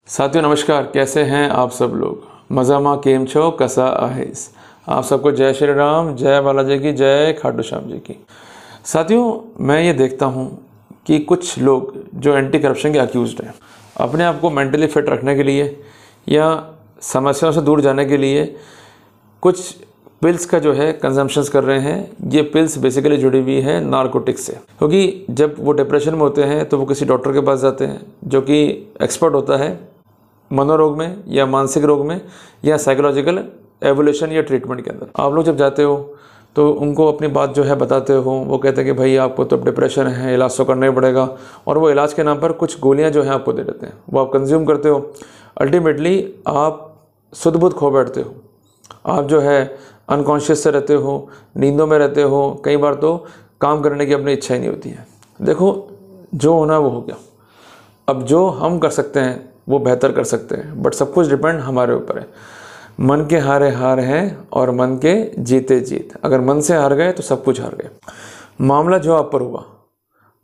साथियों नमस्कार, कैसे हैं आप सब लोग। मजामा केम छो कसा आहेस। आप सबको जय श्री राम, जय बालाजी की, जय खाटू श्याम जी की। साथियों मैं ये देखता हूँ कि कुछ लोग जो एंटी करप्शन के अक्यूज्ड हैं, अपने आप को मेंटली फिट रखने के लिए या समस्याओं से दूर जाने के लिए कुछ पिल्स का जो है कंजम्पशंस कर रहे हैं। ये पिल्स बेसिकली जुड़ी हुई है नारकोटिक्स से, क्योंकि जब वो डिप्रेशन में होते हैं तो वो किसी डॉक्टर के पास जाते हैं जो कि एक्सपर्ट होता है मनोरोग में या मानसिक रोग में या साइकोलॉजिकल एवोल्यूशन या ट्रीटमेंट के अंदर। आप लोग जब जाते हो तो उनको अपनी बात जो है बताते हो, वो कहते हैं कि भाई आपको तो डिप्रेशन है, इलाज तो करना ही पड़ेगा, और वो इलाज के नाम पर कुछ गोलियां जो हैं आपको दे देते हैं, वो आप कंज्यूम करते हो। अल्टीमेटली आप सुध बुध खो बैठते हो, आप जो है अनकॉन्शियस से रहते हो, नींदों में रहते हो, कई बार तो काम करने की अपनी इच्छा ही नहीं होती है। देखो जो होना वो हो गया, अब जो हम कर सकते हैं वो बेहतर कर सकते हैं, बट सब कुछ डिपेंड हमारे ऊपर है। मन के हारे हार हैं और मन के जीते जीत। अगर मन से हार गए तो सब कुछ हार गए। मामला जो आप पर हुआ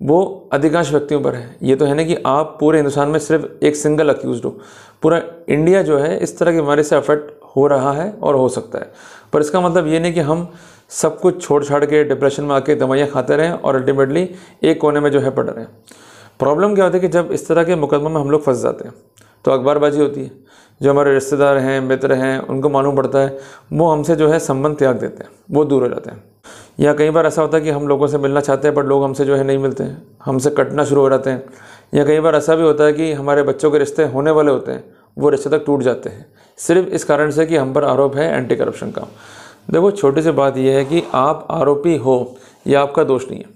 वो अधिकांश व्यक्तियों पर है। ये तो है ना कि आप पूरे हिंदुस्तान में सिर्फ एक सिंगल अक्यूज्ड हो, पूरा इंडिया जो है इस तरह की बीमारी से अफेक्ट हो रहा है और हो सकता है। पर इसका मतलब ये नहीं कि हम सब कुछ छोड़ छाड़ के डिप्रेशन में आके दवाइयाँ खाते रहें और अल्टीमेटली एक कोने में जो है पड़ रहे हैं। प्रॉब्लम क्या होती है कि जब इस तरह के मुकदमे में हम लोग फंस जाते हैं तो अखबारबाजी होती है। जो हमारे रिश्तेदार हैं, मित्र हैं, उनको मालूम पड़ता है, वो हमसे जो है संबंध त्याग देते हैं, वो दूर हो जाते हैं। या कई बार ऐसा होता है कि हम लोगों से मिलना चाहते हैं पर लोग हमसे जो है नहीं मिलते हैं, हमसे कटना शुरू हो जाते हैं। या कई बार ऐसा भी होता है कि हमारे बच्चों के रिश्ते होने वाले होते हैं, वो रिश्ते तक टूट जाते हैं, सिर्फ इस कारण से कि हम पर आरोप है एंटी करप्शन का। देखो छोटी सी बात यह है कि आप आरोपी हो, यह आपका दोष नहीं है।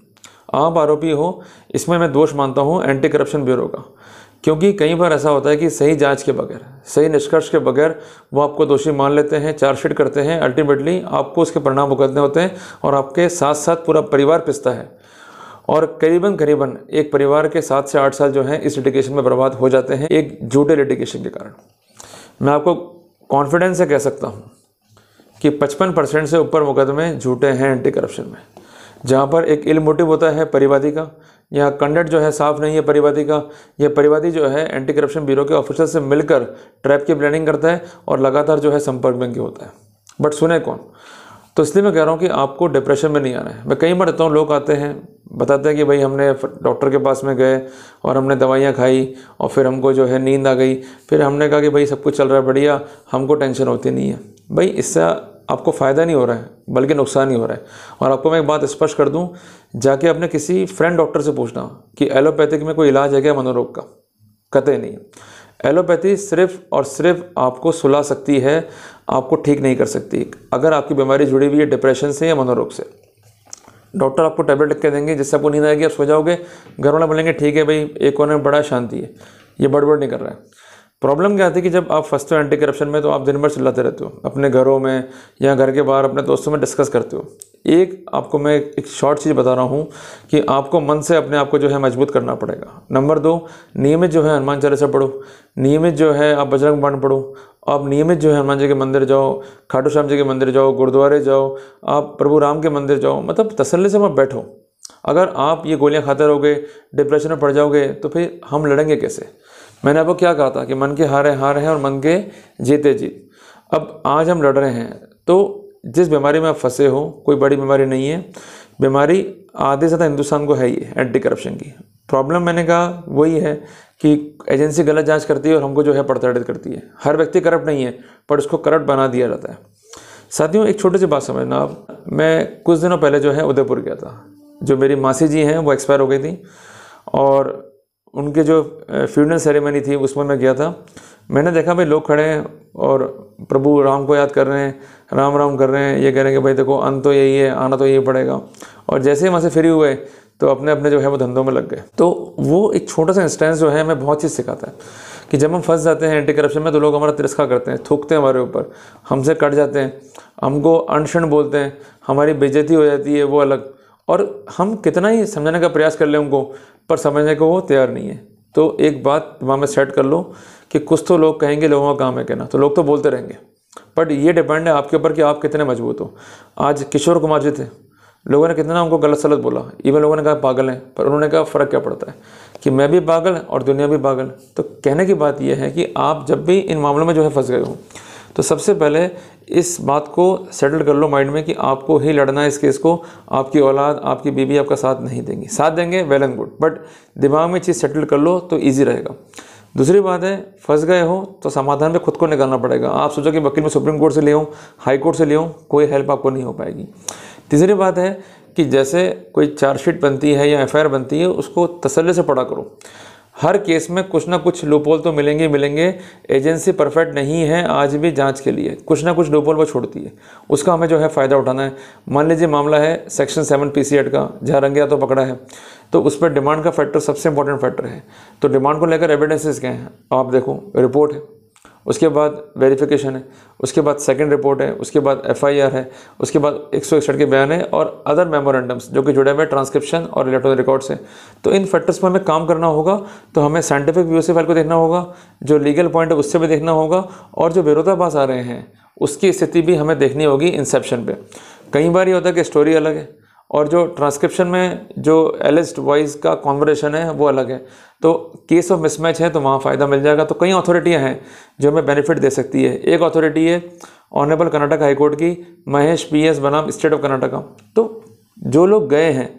आप आरोपी हो, इसमें मैं दोष मानता हूँ एंटी करप्शन ब्यूरो का, क्योंकि कई बार ऐसा होता है कि सही जांच के बगैर, सही निष्कर्ष के बगैर वो आपको दोषी मान लेते हैं, चार्जशीट करते हैं। अल्टीमेटली आपको उसके परिणाम भुगतने होते हैं और आपके साथ साथ पूरा परिवार पिसता है। और करीबन एक परिवार के 7 से 8 साल जो हैं इस लिटिगेशन में बर्बाद हो जाते हैं, एक झूठे लिटिगेशन के कारण। मैं आपको कॉन्फिडेंस से कह सकता हूँ कि 55% से ऊपर मुकदमे झूठे हैं एंटी करप्शन में। जहाँ पर एक इल मोटिव होता है परिवादी का, या कंडक्ट जो है साफ नहीं है परिवादी का, यह परिवादी जो है एंटी करप्शन ब्यूरो के ऑफिसर से मिलकर ट्रैप की प्लानिंग करता है और लगातार जो है संपर्क में होता है, बट सुने कौन। तो इसलिए मैं कह रहा हूँ कि आपको डिप्रेशन में नहीं आना है। मैं कई बार देखता हूँ लोग आते हैं, बताते हैं कि भाई हमने डॉक्टर के पास में गए और हमने दवाइयाँ खाई और फिर हमको जो है नींद आ गई, फिर हमने कहा कि भाई सब कुछ चल रहा है बढ़िया, हमको टेंशन होती नहीं है। भाई इससे आपको फ़ायदा नहीं हो रहा है बल्कि नुकसान ही हो रहा है। और आपको मैं एक बात स्पष्ट कर दूं, जाके अपने किसी फ्रेंड डॉक्टर से पूछना कि एलोपैथिक में कोई इलाज है क्या मनोरोग का। कतई नहीं। एलोपैथी सिर्फ और सिर्फ आपको सुला सकती है, आपको ठीक नहीं कर सकती। अगर आपकी बीमारी जुड़ी हुई है डिप्रेशन से या मनोरोग से, डॉक्टर आपको टैबलेट लिख के देंगे जिससे आपको नींद आएगी, आप सो जाओगे। घर वाले बोलेंगे ठीक है भाई, एक कोने में बड़ा शांति है, ये बड़बड़ नहीं कर रहा है। प्रॉब्लम क्या आती है कि जब आप फंसते हो एंटी करप्शन में तो आप दिन भर चिल्लाते रहते हो, अपने घरों में या घर के बाहर अपने दोस्तों में डिस्कस करते हो। एक आपको मैं एक शॉर्ट चीज़ बता रहा हूँ कि आपको मन से अपने आप को जो है मजबूत करना पड़ेगा। नंबर 2, नियमित जो है हनुमान चालीसा पढ़ो, नियमित जो है आप बजरंग बाण पढ़ो, आप नियमित जो है हनुमान जी के मंदिर जाओ, खाटू श्याम जी के मंदिर जाओ, गुरुद्वारे जाओ, आप प्रभु राम के मंदिर जाओ, मतलब तसल्ली से मत बैठो। अगर आप ये गोलियाँ खाते रहोगे, डिप्रेशन में पड़ जाओगे, तो फिर हम लड़ेंगे कैसे। मैंने आपको क्या कहा था कि मन के हारे हार हैं और मन के जीते जीत। अब आज हम लड़ रहे हैं तो जिस बीमारी में आप फंसे हो कोई बड़ी बीमारी नहीं है, बीमारी आधे से ज़्यादा हिंदुस्तान को है ही एंटी करप्शन की। प्रॉब्लम मैंने कहा वही है कि एजेंसी गलत जांच करती है और हमको जो है प्रताड़ित करती है। हर व्यक्ति करप्ट नहीं है पर उसको करप्ट बना दिया जाता है। साथियों एक छोटी सी बात समझना आप, मैं कुछ दिनों पहले जो है उदयपुर गया था। जो मेरी मासी जी हैं वो एक्सपायर हो गई थी और उनके जो फ्यूनरल सेरेमनी थी उसमें मैं गया था। मैंने देखा भाई लोग खड़े हैं और प्रभु राम को याद कर रहे हैं, राम राम कर रहे हैं, ये कह रहे हैं कि भाई देखो अंत तो यही है, आना तो यही पड़ेगा। और जैसे ही वहाँ से फ्री हुए तो अपने अपने जो है वो धंधों में लग गए। तो वो एक छोटा सा इंस्टेंस जो है हमें बहुत चीज़ सिखाता है कि जब हम फंस जाते हैं एंटी करप्शन में तो लोग हमारा तिरस्कार करते हैं, थूकते हैं हमारे ऊपर, हमसे कट जाते हैं, हमको अनशन बोलते हैं, हमारी बेइज्जती हो जाती है, वो अलग। और हम कितना ही समझाने का प्रयास कर लें उनको, पर समझने को वो तैयार नहीं है। तो एक बात दिमाग में सेट कर लो कि कुछ तो लोग कहेंगे, लोगों का काम है कहना, तो लोग तो बोलते रहेंगे, बट ये डिपेंड है आपके ऊपर कि आप कितने मजबूत हो। आज किशोर कुमार जी थे, लोगों ने कितना उनको गलत सलत बोला, इवन लोगों ने कहा पागल हैं, पर उन्होंने कहा फ़र्क क्या पड़ता है कि मैं भी पागल और दुनिया भी पागल। तो कहने की बात यह है कि आप जब भी इन मामलों में जो है फंस गए हो, तो सबसे पहले इस बात को सेटल कर लो माइंड में कि आपको ही लड़ना है इस केस को। आपकी औलाद, आपकी बीवी आपका साथ नहीं देंगी, साथ देंगे वेल एंड गुड, बट दिमाग में चीज़ सेटल कर लो तो ईजी रहेगा। दूसरी बात है, फंस गए हो तो समाधान पे खुद को निकालना पड़ेगा। आप सोचो कि वकील में सुप्रीम कोर्ट से ले आऊँ, हाई कोर्ट से ले आऊँ, कोई हेल्प आपको नहीं हो पाएगी। तीसरी बात है कि जैसे कोई चार्जशीट बनती है या एफआईआर बनती है, उसको तसल्ली से पढ़ा करो। हर केस में कुछ ना कुछ लूपहोल तो मिलेंगे। एजेंसी परफेक्ट नहीं है आज भी जांच के लिए, कुछ ना कुछ लूपहोल वो छोड़ती है, उसका हमें जो है फ़ायदा उठाना है। मान लीजिए मामला है सेक्शन 7 PC एक्ट का, जहाँ रंगे हाथों पकड़ा है, तो उस पर डिमांड का फैक्टर सबसे इंपॉर्टेंट फैक्टर है। तो डिमांड को लेकर एविडेंसेस क्या हैं, आप देखो, रिपोर्ट है, उसके बाद वेरिफिकेशन है, उसके बाद सेकंड रिपोर्ट है, उसके बाद एफआईआर है, उसके बाद 161 के बयान है और अदर मेमोरेंडम्स जो कि जुड़े हुए ट्रांसक्रिप्शन और इलेक्ट्रॉनिक रिकॉर्ड्स हैं। तो इन फैक्टर्स पर हमें काम करना होगा। तो हमें साइंटिफिक व्यू से फाइल को देखना होगा, जो लीगल पॉइंट है उससे भी देखना होगा, और जो विरोधाभास आ रहे हैं उसकी स्थिति भी हमें देखनी होगी इंसेप्शन पे। कई बार ये होता है कि स्टोरी अलग है और जो ट्रांसक्रिप्शन में जो एलिस्ड वॉइस का कॉन्वर्सेशन है वो अलग है। तो केस ऑफ मिसमैच है तो वहाँ फ़ायदा मिल जाएगा। तो कई अथॉरिटियाँ हैं जो हमें बेनिफिट दे सकती है। एक अथॉरिटी है ऑनरेबल कर्नाटक हाई कोर्ट की, महेश PS बनाम स्टेट ऑफ कर्नाटका। तो जो लोग गए हैं,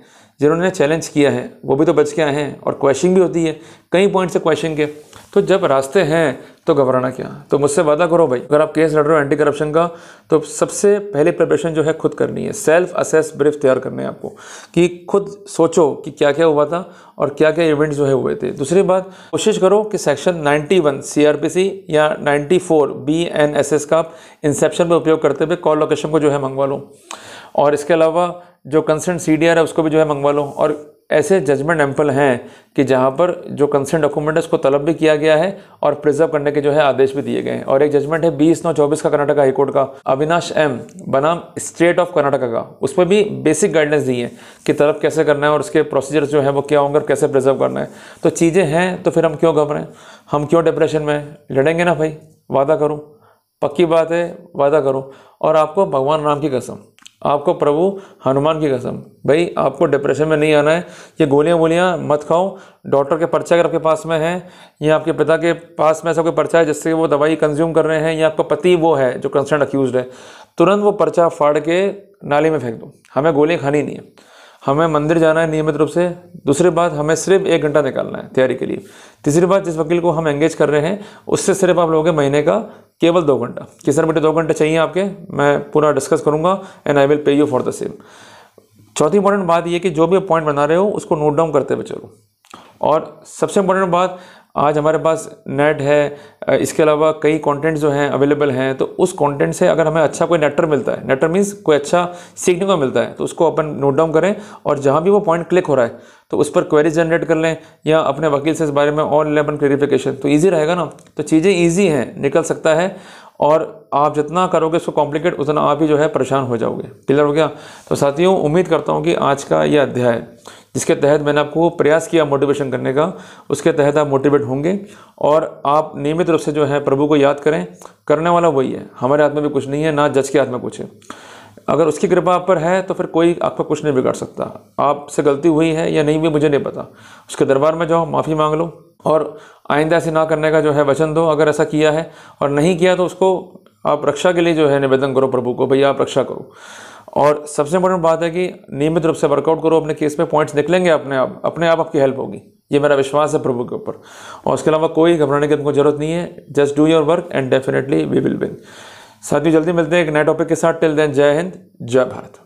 जिन्होंने चैलेंज किया है, वो भी तो बच के आए हैं, और क्वेश्चन भी होती है कई पॉइंट से क्वेश्चन के। तो जब रास्ते हैं तो घबराना क्या। तो मुझसे वादा करो भाई, अगर आप केस लड़ रहे हो एंटी करप्शन का, तो सबसे पहले प्रिपरेशन जो है खुद करनी है। सेल्फ असेस ब्रीफ तैयार करने हैं आपको, कि खुद सोचो कि क्या क्या हुआ था और क्या क्या इवेंट्स जो है हुए थे। दूसरी बात, कोशिश करो कि सेक्शन 91 CRPC या 94 BNSS का इंसेप्शन में उपयोग करते हुए कॉल लोकेशन को जो है मंगवा लो, और इसके अलावा जो कंसेंट CDR है उसको भी जो है मंगवा लो। और ऐसे जजमेंट एम्पल हैं कि जहां पर जो कंसेंट डॉक्यूमेंट है उसको तलब भी किया गया है और प्रिजर्व करने के जो है आदेश भी दिए गए हैं। और एक जजमेंट है 20/9/24 का कर्नाटक हाई कोर्ट का, अविनाश M बनाम स्टेट ऑफ कर्नाटका का, उस पर भी बेसिक गाइडेंस दी है कि तलब कैसे करना है और उसके प्रोसीजर जो है वो क्या होंगे और कैसे प्रिजर्व करना है। तो चीज़ें हैं, तो फिर हम क्यों घबराएं, हम क्यों डिप्रेशन में। लड़ेंगे ना भाई, वादा करो, पक्की बात है, वादा करो। और आपको भगवान राम की कसम, आपको प्रभु हनुमान की कसम, भाई आपको डिप्रेशन में नहीं आना है। ये गोलियां मत खाओ। डॉक्टर के पर्चा अगर आपके पास में है, या आपके पिता के पास में ऐसा कोई पर्चा है जिससे वो दवाई कंज्यूम कर रहे हैं, या आपका पति वो है जो कंसर्न अक्यूज्ड है, तुरंत वो पर्चा फाड़ के नाली में फेंक दो। हमें गोलियां खानी नहीं है, हमें मंदिर जाना है नियमित रूप से। दूसरी बात, हमें सिर्फ 1 घंटा निकालना है तैयारी के लिए। तीसरी बात, जिस वकील को हम एंगेज कर रहे हैं उससे सिर्फ आप लोगोगे महीने का केवल 2 घंटा। कि सर मुझे 2 घंटे चाहिए आपके, मैं पूरा डिस्कस करूंगा and I will pay you for the same. चौथी इंपॉर्टेंट बात ये कि जो भी पॉइंट बना रहे हो उसको नोट डाउन करते हुए चलो। और सबसे इंपॉर्टेंट बात, आज हमारे पास नेट है, इसके अलावा कई कंटेंट जो हैं अवेलेबल हैं। तो उस कंटेंट से अगर हमें अच्छा कोई नेटर मिलता है, नेटर मीन्स कोई अच्छा सीखने को मिलता है, तो उसको अपन नोट डाउन करें, और जहाँ भी वो पॉइंट क्लिक हो रहा है तो उस पर क्वेरी जनरेट कर लें, या अपने वकील से इस बारे में ऑन लेवल क्लेरिफिकेशन, तो ईजी रहेगा ना। तो चीज़ें ईजी हैं, निकल सकता है, और आप जितना करोगे उसको कॉम्प्लिकेट, उतना आप ही जो है परेशान हो जाओगे। क्लियर हो गया। तो साथियों, उम्मीद करता हूँ कि आज का यह अध्याय, जिसके तहत मैंने आपको प्रयास किया मोटिवेशन करने का, उसके तहत आप मोटिवेट होंगे, और आप नियमित रूप से जो है प्रभु को याद करें। करने वाला वही है, हमारे हाथ में भी कुछ नहीं है, ना जज के हाथ में कुछ है। अगर उसकी कृपा आप पर है तो फिर कोई आपका कुछ नहीं बिगाड़ सकता। आपसे गलती हुई है या नहीं हुई मुझे नहीं पता, उसके दरबार में जाओ, माफ़ी मांग लो, और आइंदा ऐसे ना करने का जो है वचन दो। अगर ऐसा किया है और नहीं किया तो उसको आप रक्षा के लिए जो है निवेदन करो प्रभु को, भैया आप रक्षा करो। और सबसे इंपॉर्टेंट बात है कि नियमित रूप से वर्कआउट करो अपने केस में, पॉइंट्स निकलेंगे अपने आप आपकी हेल्प होगी, ये मेरा विश्वास है प्रभु के ऊपर। और उसके अलावा कोई घबराने की तुमको जरूरत नहीं है। Just do your work and definitely we will win. साथियों, जल्दी मिलते हैं एक नए टॉपिक के साथ। टिल देन, जय हिंद, जय भारत।